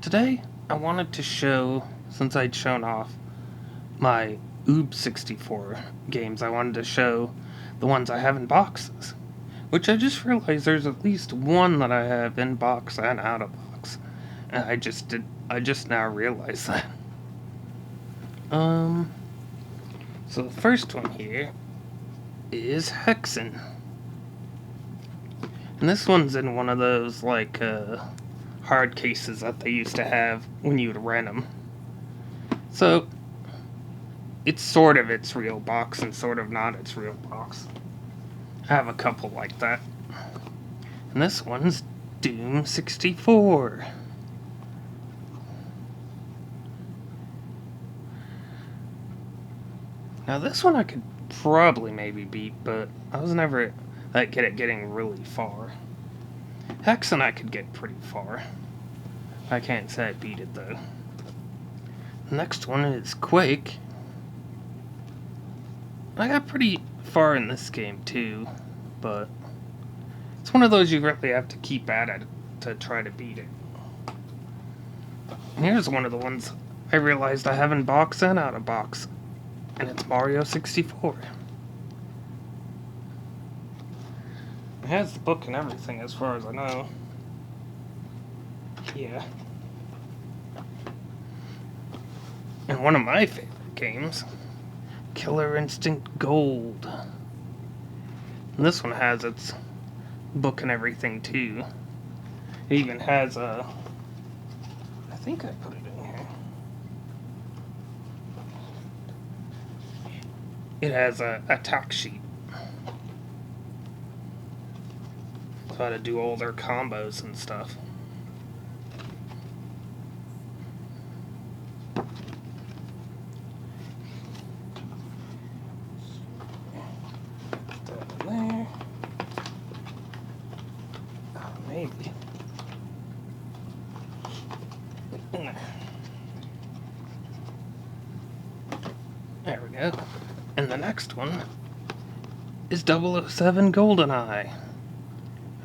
Today, I wanted to show, since I'd shown off my Oob64 games, I wanted to show the ones I have in boxes. Which I just realized there's at least one that I have in box and out of box. And I just now realized that. So the first one here is Hexane. And this one's in one of those, hard cases that they used to have when you'd rent them. So, it's sort of its real box and sort of not its real box. I have a couple like that. And this one's Doom 64. Now this one I could probably maybe beat, but I was never that good at getting really far. Hexane I could get pretty far. I can't say I beat it though. The next one is Quake. I got pretty far in this game too, but it's one of those you really have to keep at it to try to beat it. And here's one of the ones I realized I have in box and out of box, and it's Mario 64. It has the book and everything as far as I know. Yeah. And one of my favorite games, Killer Instinct Gold. And this one has its book and everything too. It even has a... I think I put it in here. It has a attack sheet. So how to do all their combos and stuff. There. Oh, maybe. In there. There we go. And the next one is 007 Goldeneye.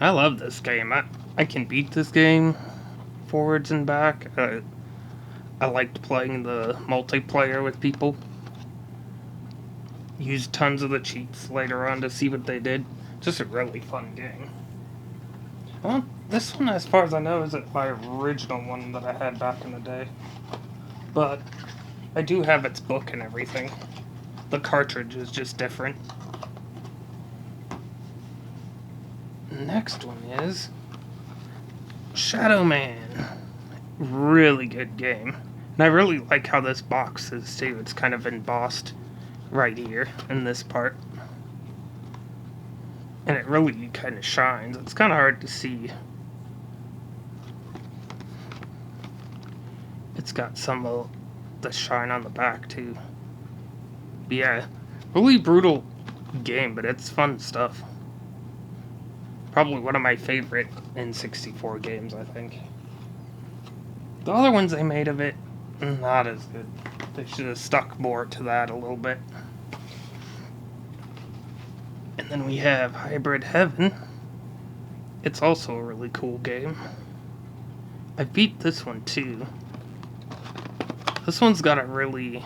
I love this game. I can beat this game forwards and back. I liked playing the multiplayer with people. Used tons of the cheats later on to see what they did. Just a really fun game. Well, this one, as far as I know, isn't my original one that I had back in the day. But I do have its book and everything. The cartridge is just different. Next one is Shadow Man. Really good game. And I really like how this box is too. It's kind of embossed right here in this part. And it really kind of shines. It's kind of hard to see. It's got some of the shine on the back too. But yeah, really brutal game, but it's fun stuff. Probably one of my favorite N64 games, I think. The other ones they made of it, not as good. They should have stuck more to that a little bit. And then we have Hybrid Heaven. It's also a really cool game. I beat this one too. This one's got a really...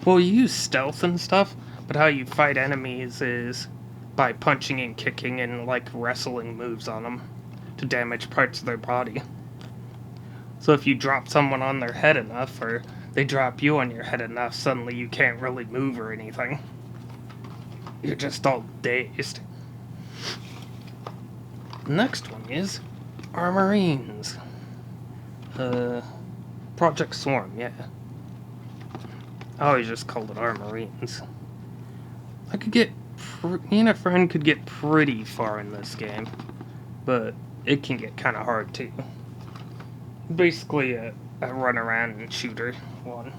Well, you use stealth and stuff, but how you fight enemies is by punching and kicking and, wrestling moves on them to damage parts of their body. So if you drop someone on their head enough, or they drop you on your head enough, suddenly you can't really move or anything. You're just all dazed. Next one is Armorines. Project Swarm, yeah. I always just called it Armorines. Me and a friend could get pretty far in this game, but it can get kind of hard too. Basically a run around and shooter one.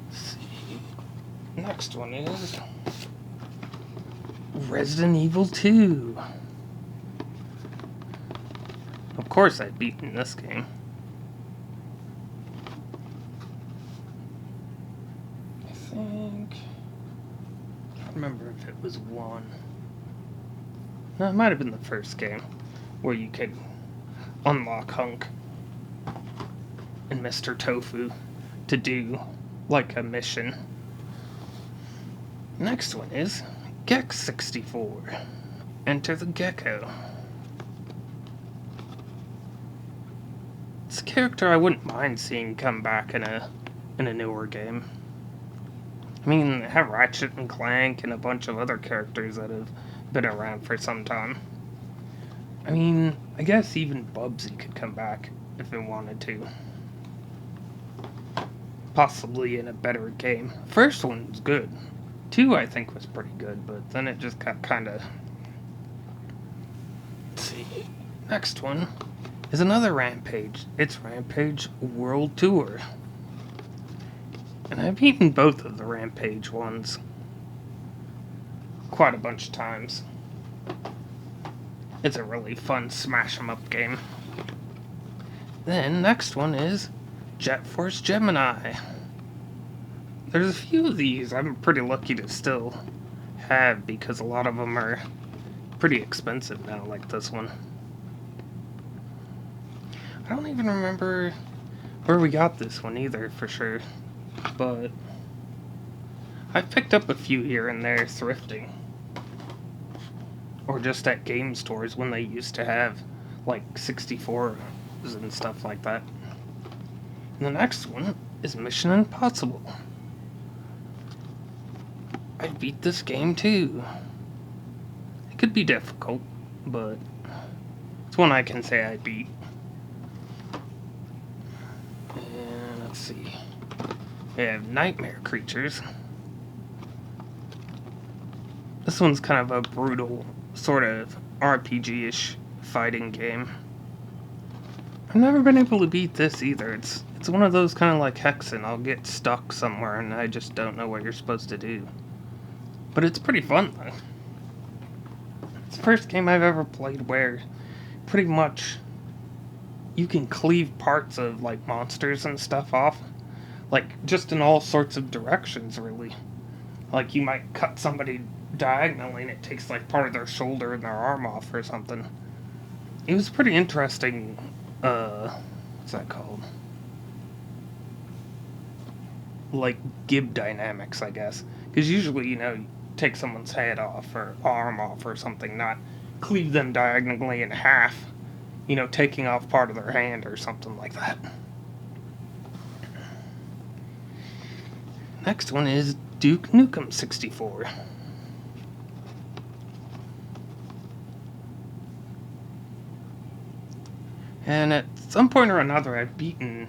Let's see. Next one is Resident Evil 2. Of course I've beaten this game. I think... I don't remember if it was 1. No, it might have been the first game where you could unlock Hunk and Mr. Tofu to do like a mission. Next one is Gecko 64. Enter the Gecko. It's a character I wouldn't mind seeing come back in a newer game. I mean, have Ratchet and Clank and a bunch of other characters that have been around for some time. I mean, I guess even Bubsy could come back if it wanted to. Possibly in a better game. First one was good. 2, I think, was pretty good, but then it just got kind of... Let's see. Next one is another Rampage. It's Rampage World Tour. And I've beaten both of the Rampage ones quite a bunch of times. It's a really fun smash 'em up game. Then, next one is Force Gemini. There's a few of these I'm pretty lucky to still have because a lot of them are pretty expensive now, like this one. I don't even remember where we got this one either, for sure. But I've picked up a few here and there thrifting. Or just at game stores when they used to have, like, 64s and stuff like that. And the next one is Mission Impossible. I beat this game too. It could be difficult, but it's one I can say I beat. And let's see. We have Nightmare Creatures. This one's kind of a brutal, sort of RPG-ish fighting game. I've never been able to beat this either. It's one of those kind of like Hexane. I'll get stuck somewhere and I just don't know what you're supposed to do. But it's pretty fun though. It's the first game I've ever played where pretty much you can cleave parts of like monsters and stuff off. Like just in all sorts of directions really. Like you might cut somebody diagonally and it takes like part of their shoulder and their arm off or something. It was pretty interesting. What's that called? Like gib dynamics, I guess. Because usually, you take someone's head off or arm off or something, not cleave them diagonally in half, taking off part of their hand or something like that. Next one is Duke Nukem 64. And at some point or another, I've beaten,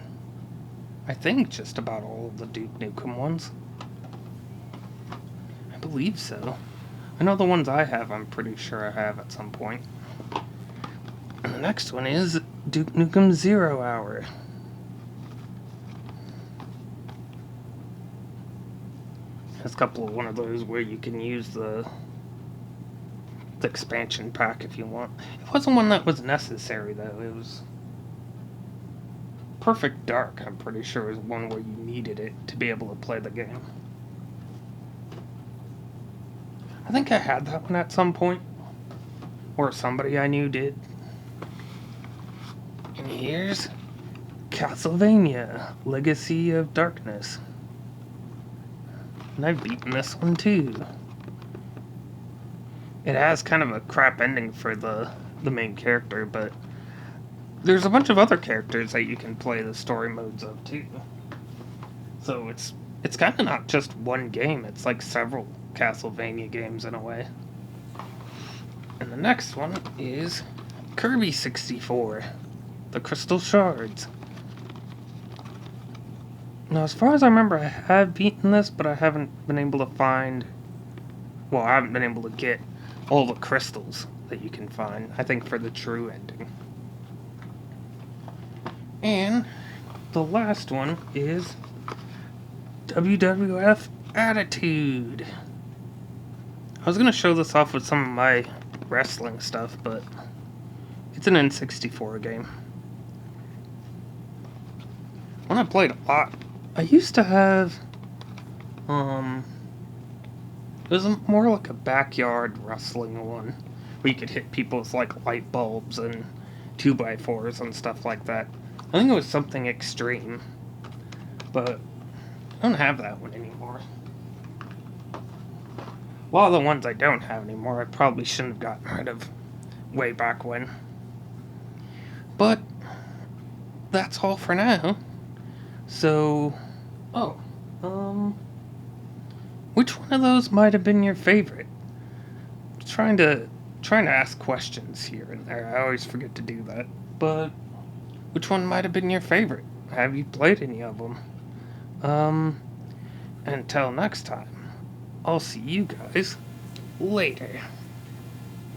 I think, just about all of the Duke Nukem ones. I believe so. I know the ones I have, I'm pretty sure I have at some point. And the next one is Duke Nukem 0 Hour. There's a couple of one of those where you can use the expansion pack if you want. It wasn't one that was necessary though. It was Perfect Dark, I'm pretty sure, is one where you needed it to be able to play the game. I think I had that one at some point, or somebody I knew did. And here's Castlevania Legacy of Darkness. And I've beaten this one too. It has kind of a crap ending for the main character, but there's a bunch of other characters that you can play the story modes of too. So it's kind of not just one game, it's like several Castlevania games in a way. And the next one is Kirby 64, the Crystal Shards. Now, as far as I remember, I have beaten this, but I haven't been able to find... Well, I haven't been able to get all the crystals that you can find, I think, for the true ending. And the last one is WWF Attitude. I was going to show this off with some of my wrestling stuff, but it's an N64 game. When I played a lot, I used to have, it was more like a backyard wrestling one, where you could hit people with, like, light bulbs and 2x4s and stuff like that. I think it was something extreme, but I don't have that one anymore. A lot of the ones I don't have anymore, I probably shouldn't have gotten rid of way back when. But that's all for now. So, which one of those might have been your favorite? Trying to ask questions here and there. I always forget to do that. But which one might have been your favorite? Have you played any of them? Until next time, I'll see you guys later.